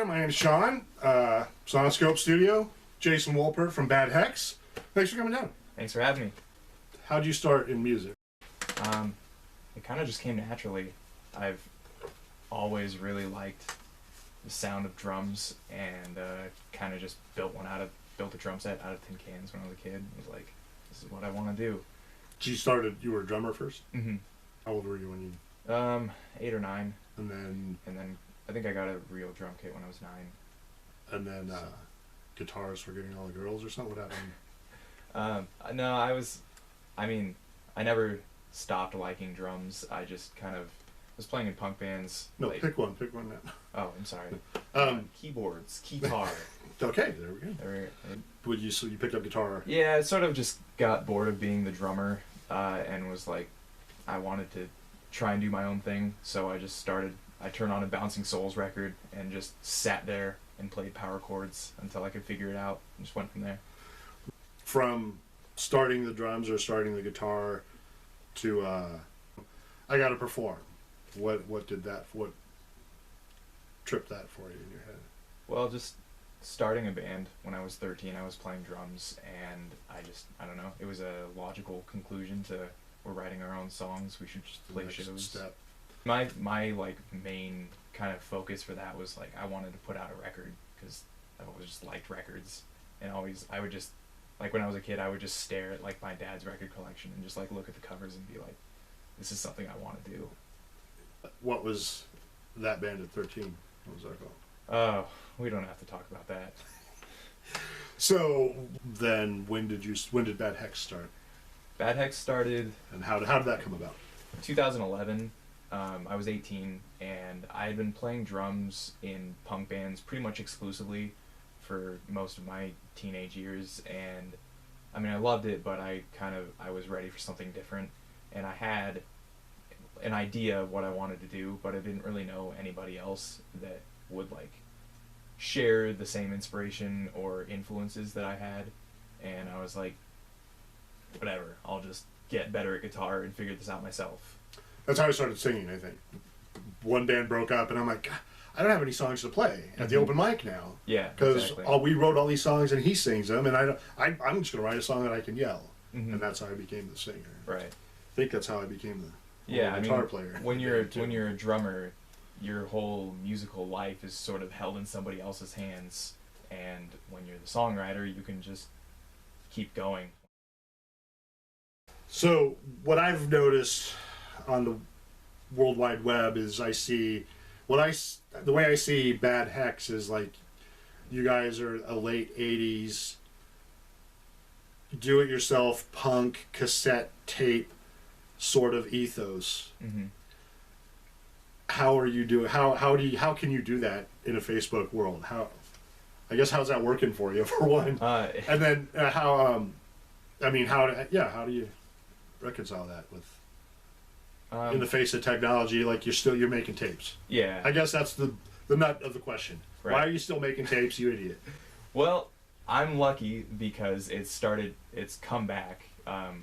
there. My name's Sean. Soniscope Studio. Jason Wolpert from Bad Hex. Thanks for coming down. Thanks for having me. How'd you start in music? It kind of just came naturally. I've always really liked the sound of drums, and kind of just built a drum set out of tin cans when I was a kid. I was like, this is what I want to do. You were a drummer first? Mm-hmm. How old were you when you... 8 or 9. And then I think I got a real drum kit when I was 9. And then guitars for getting all the girls or something? What happened? No, I never stopped liking drums. I just kind of was playing in punk bands. No, pick one now. Oh, I'm sorry. Keyboards, guitar. Okay, there we go. So you picked up guitar? Yeah, I sort of just got bored of being the drummer, and was like, I wanted to try and do my own thing. So I turned on a Bouncing Souls record and just sat there and played power chords until I could figure it out, and just went from there. From starting the drums or starting the guitar to I gotta perform. What tripped that for you in your head? Well, just starting a band when I was 13, I was playing drums, and I don't know, it was a logical conclusion to, we're writing our own songs, we should just play shows. Step. My like main kind of focus for that was like, I wanted to put out a record, because I've always just liked records, and I would just, like when I was a kid, I would just stare at like my dad's record collection and just like look at the covers and be like, this is something I want to do. What was that band at 13? What was that called? Oh, we don't have to talk about that. So then, when did Bad Hex start? Bad Hex started. And how did that come about? 2011. I was 18, and I had been playing drums in punk bands pretty much exclusively for most of my teenage years, and I mean, I loved it, but I was ready for something different, and I had an idea of what I wanted to do, but I didn't really know anybody else that would like share the same inspiration or influences that I had, and I was like, whatever, I'll just get better at guitar and figure this out myself. That's how I started singing, I think. One band broke up, and I'm like, I don't have any songs to play at the open mic now. Yeah, because exactly. We wrote all these songs, and he sings them, and I'm just gonna write a song that I can yell, and that's how I became the singer. Right. I think that's how I became the guitar player. When you're a drummer, your whole musical life is sort of held in somebody else's hands, and when you're the songwriter, you can just keep going. So what I've noticed on the World Wide Web is the way I see Bad Hex is like, you guys are a late 80s do-it-yourself punk cassette tape sort of ethos. Mm-hmm. How are you doing? How can you do that in a Facebook world? How's that working for you, for one? And then how do you reconcile that with in the face of technology? Like you're making tapes. Yeah. I guess that's the nut of the question. Right. Why are you still making tapes, you idiot? Well, I'm lucky because it's come back.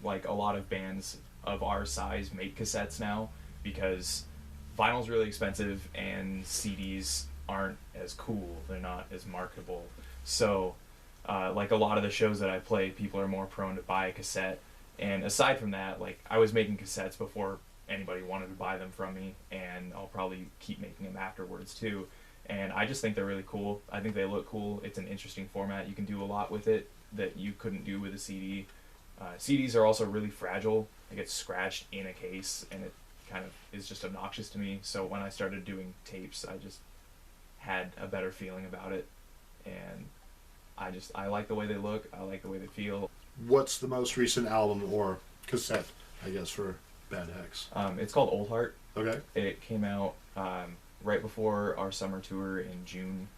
Like a lot of bands of our size make cassettes now, because vinyl's really expensive and CDs aren't as cool. They're not as marketable. So, like a lot of the shows that I play, people are more prone to buy a cassette. And aside from that, like I was making cassettes before anybody wanted to buy them from me, and I'll probably keep making them afterwards too. And I just think they're really cool. I think they look cool. It's an interesting format. You can do a lot with it that you couldn't do with a CD. CDs are also really fragile. They get scratched in a case, and it kind of is just obnoxious to me. So when I started doing tapes, I just had a better feeling about it, and I like the way they look. I like the way they feel. What's the most recent album or cassette, I guess, for Bad Hex? It's called Old Heart. Okay. It came out right before our summer tour in June,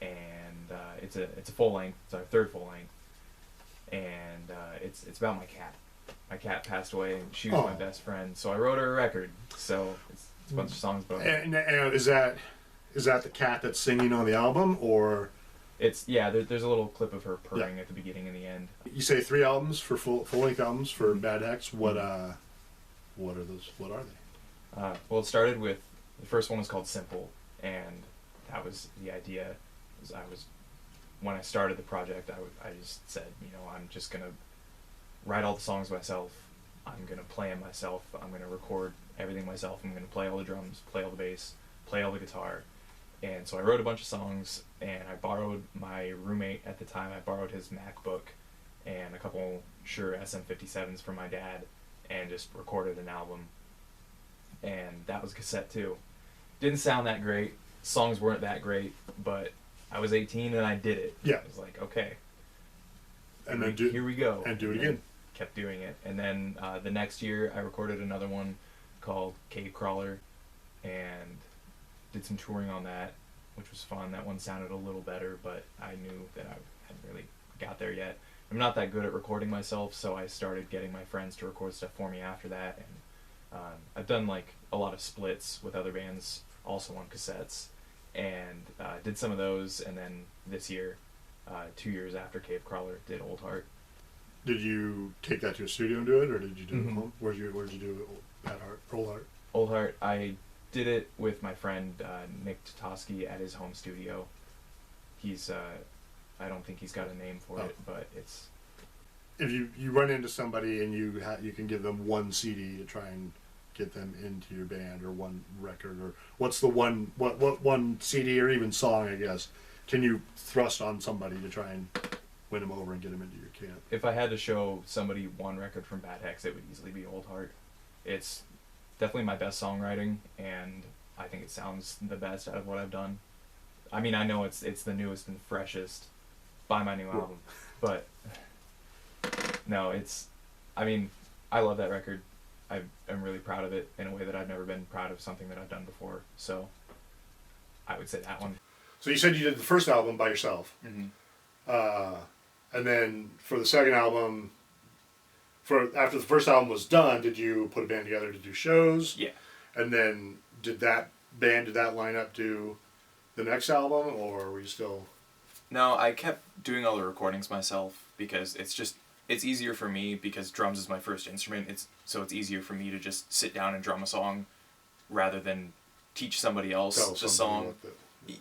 and it's a full length. It's our third full length, and it's about my cat. My cat passed away, and she was my best friend, so I wrote her a record. So it's a bunch of songs about her. And is that the cat that's singing on the album, or? It's there's a little clip of her purring at the beginning and the end. You say 3 albums for full length albums for Bad Hex. What are those? What are they? Well, it started with, the first one was called Simple, and that was the idea. when I started the project, I just said, I'm just gonna write all the songs myself. I'm gonna play them myself. I'm gonna record everything myself. I'm gonna play all the drums, play all the bass, play all the guitar. And so I wrote a bunch of songs, and I borrowed my roommate at the time. I borrowed his MacBook and a couple Shure SM57s from my dad, and just recorded an album. And that was cassette too. Didn't sound that great. Songs weren't that great, but I was 18 and I did it. Yeah. I was like, okay. And here we go. And do it again. Kept doing it. And then the next year I recorded another one called Cave Crawler and did some touring on that, which was fun. That one sounded a little better, but I knew that I hadn't really got there yet. I'm not that good at recording myself, so I started getting my friends to record stuff for me after that. And I've done like a lot of splits with other bands also on cassettes, and did some of those. And then this year, 2 years after Cave Crawler, did Old Heart. Did you take that to a studio and do it, or did you do it at home? Where'd you do Bad Heart, Old Heart? Old Heart, I did it with my friend Nick Tatoski at his home studio. He's I don't think he's got a name for it, but it's... If you run into somebody and you can give them one CD to try and get them into your band, or one record, or what's the one one CD or even song, I guess, can you thrust on somebody to try and win them over and get them into your camp? If I had to show somebody one record from Bad Hex, it would easily be Old Heart. It's definitely my best songwriting, and I think it sounds the best out of what I've done. I mean, I know it's the newest and freshest by my new album, but no, I love that record. I'm really proud of it in a way that I've never been proud of something that I've done before, so I would say that one. So you said you did the first album by yourself. Mm-hmm. And then for the second album, after the first album was done, did you put a band together to do shows? Yeah. And then did that lineup do the next album, or were you still... No, I kept doing all the recordings myself because it's easier for me, because drums is my first instrument. So it's easier for me to just sit down and drum a song rather than teach somebody else the song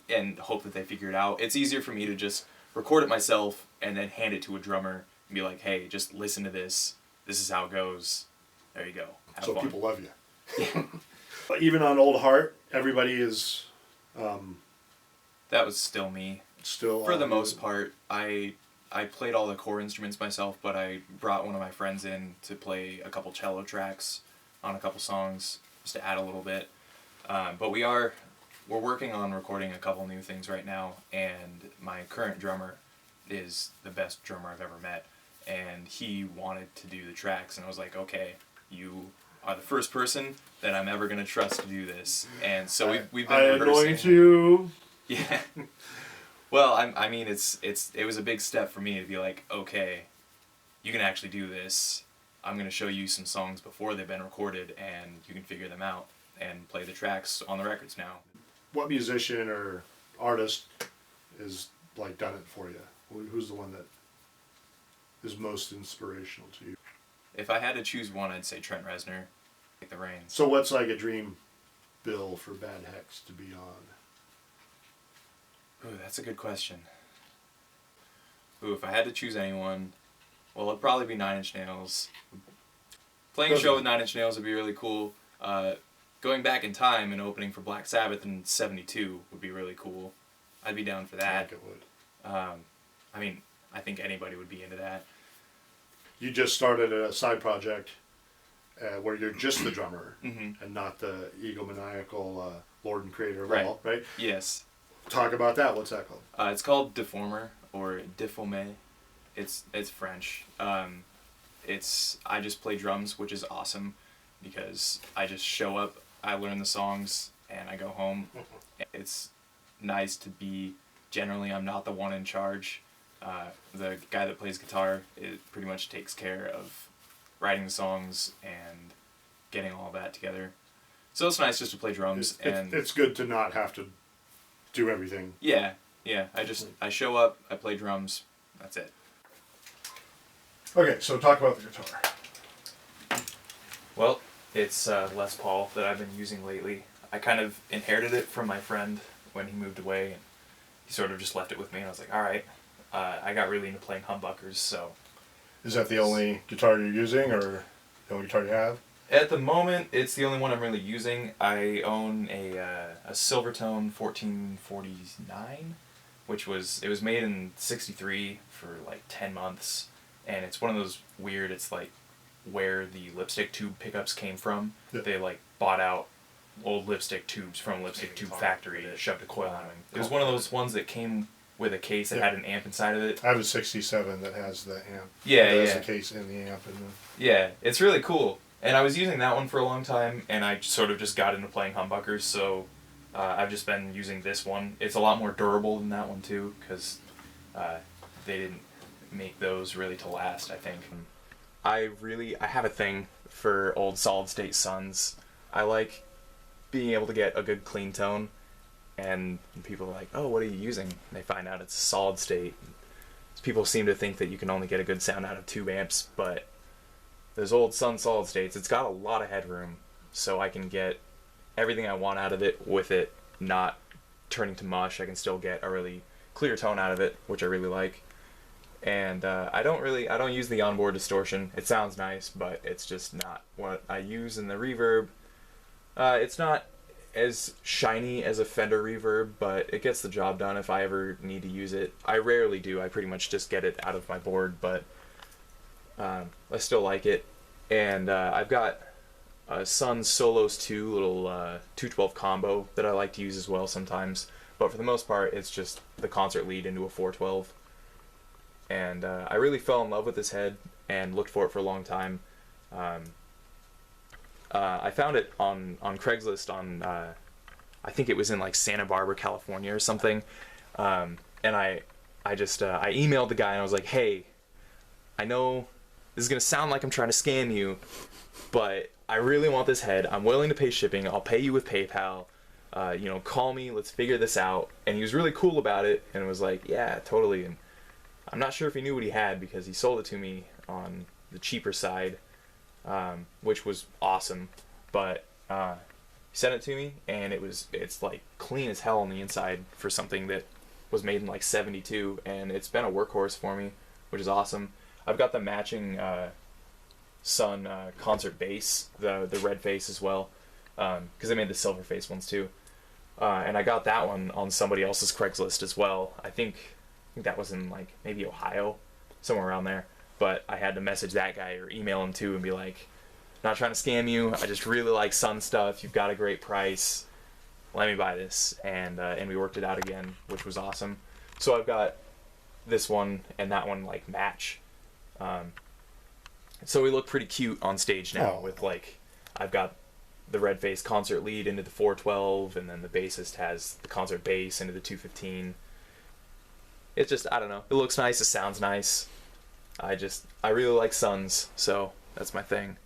and hope that they figure it out. It's easier for me to just record it myself and then hand it to a drummer and be like, hey, just listen to this. This is how it goes. There you go. Have fun. People love you. Yeah. But even on Old Heart, everybody is... that was still me. Still for the most part. I played all the core instruments myself, but I brought one of my friends in to play a couple cello tracks on a couple songs just to add a little bit. But we're working on recording a couple new things right now, and my current drummer is the best drummer I've ever met, and he wanted to do the tracks, and I was like, okay, you are the first person that I'm ever going to trust to do this. And so we've been rehearsing. I'm going to... Yeah. Well, I mean, it was a big step for me to be like, okay, you can actually do this. I'm going to show you some songs before they've been recorded, and you can figure them out and play the tracks on the records now. What musician or artist is like done it for you? Who's the one that is most inspirational to you? If I had to choose one, I'd say Trent Reznor, Take the Reins. So what's like a dream bill for Bad Hex to be on? Ooh, that's a good question. Ooh, if I had to choose anyone, well, it'd probably be Nine Inch Nails. Playing a show with Nine Inch Nails would be really cool. Going back in time and opening for Black Sabbath in '72 would be really cool. I'd be down for that. I think it would. I mean, I think anybody would be into that. You just started a side project where you're just the drummer Mm-hmm. and not the egomaniacal Lord and Creator of Right. all, right? Yes. Talk about that. What's that called? It's called Deformer, or Deforme. It's French. I just play drums, which is awesome because I just show up, I learn the songs, and I go home. It's nice to be, generally I'm not the one in charge. The guy that plays guitar, it pretty much takes care of writing the songs and getting all that together. So it's nice just to play drums. It's good to not have to do everything. Yeah. I show up, I play drums, that's it. Okay, so talk about the guitar. Well, it's Les Paul that I've been using lately. I kind of inherited it from my friend when he moved away, he sort of just left it with me, and I was like, all right. I got really into playing humbuckers, so. Is that the only guitar you're using, or the only guitar you have? At the moment, it's the only one I'm really using. I own a Silvertone 1449, which was made in '63 for like 10 months, and it's one of those weird. It's like where the lipstick tube pickups came from. Yeah. They like bought out old lipstick tubes from a lipstick tube factory, shoved a coil on them. It was one of those ones that came with a case that had an amp inside of it. I have a '67 that has the amp. Yeah, There's a case in the amp. Yeah, it's really cool. And I was using that one for a long time, and I sort of just got into playing humbuckers, so I've just been using this one. It's a lot more durable than that one, too, because they didn't make those really to last, I think. I have a thing for old solid-state Suns. I like being able to get a good clean tone, and people are like, oh, what are you using? And they find out it's solid-state. People seem to think that you can only get a good sound out of tube amps, but those old Sun solid states, it's got a lot of headroom, so I can get everything I want out of it with it not turning to mush. I can still get a really clear tone out of it, which I really like. And I don't use the onboard distortion. It sounds nice, but it's just not what I use in the reverb. It's not as shiny as a Fender reverb, but it gets the job done if I ever need to use it. I rarely do. I pretty much just get it out of my board, but I still like it. And I've got a Sun Solos 2 little 212 combo that I like to use as well sometimes. But for the most part, it's just the concert lead into a 412. And I really fell in love with this head and looked for it for a long time. I found it on Craigslist on, I think it was in like Santa Barbara, California or something. And I emailed the guy and I was like, hey, I know this is going to sound like I'm trying to scam you, but I really want this head. I'm willing to pay shipping. I'll pay you with PayPal. Call me. Let's figure this out. And he was really cool about it and was like, yeah, totally. And I'm not sure if he knew what he had because he sold it to me on the cheaper side, which was awesome. But he sent it to me, and it's like clean as hell on the inside for something that was made in like '72, and it's been a workhorse for me, which is awesome. I've got the matching Sun concert bass, the red face as well, because they made the silver face ones too. And I got that one on somebody else's Craigslist as well. I think that was in like maybe Ohio, somewhere around there. But I had to message that guy or email him too and be like, not trying to scam you. I just really like Sun stuff. You've got a great price. Let me buy this. And we worked it out again, which was awesome. So I've got this one and that one like match. So we look pretty cute on stage now with like, I've got the red face concert lead into the 412 and then the bassist has the concert bass into the 215. It's just, I don't know. It looks nice. It sounds nice. I really like Suns, so that's my thing.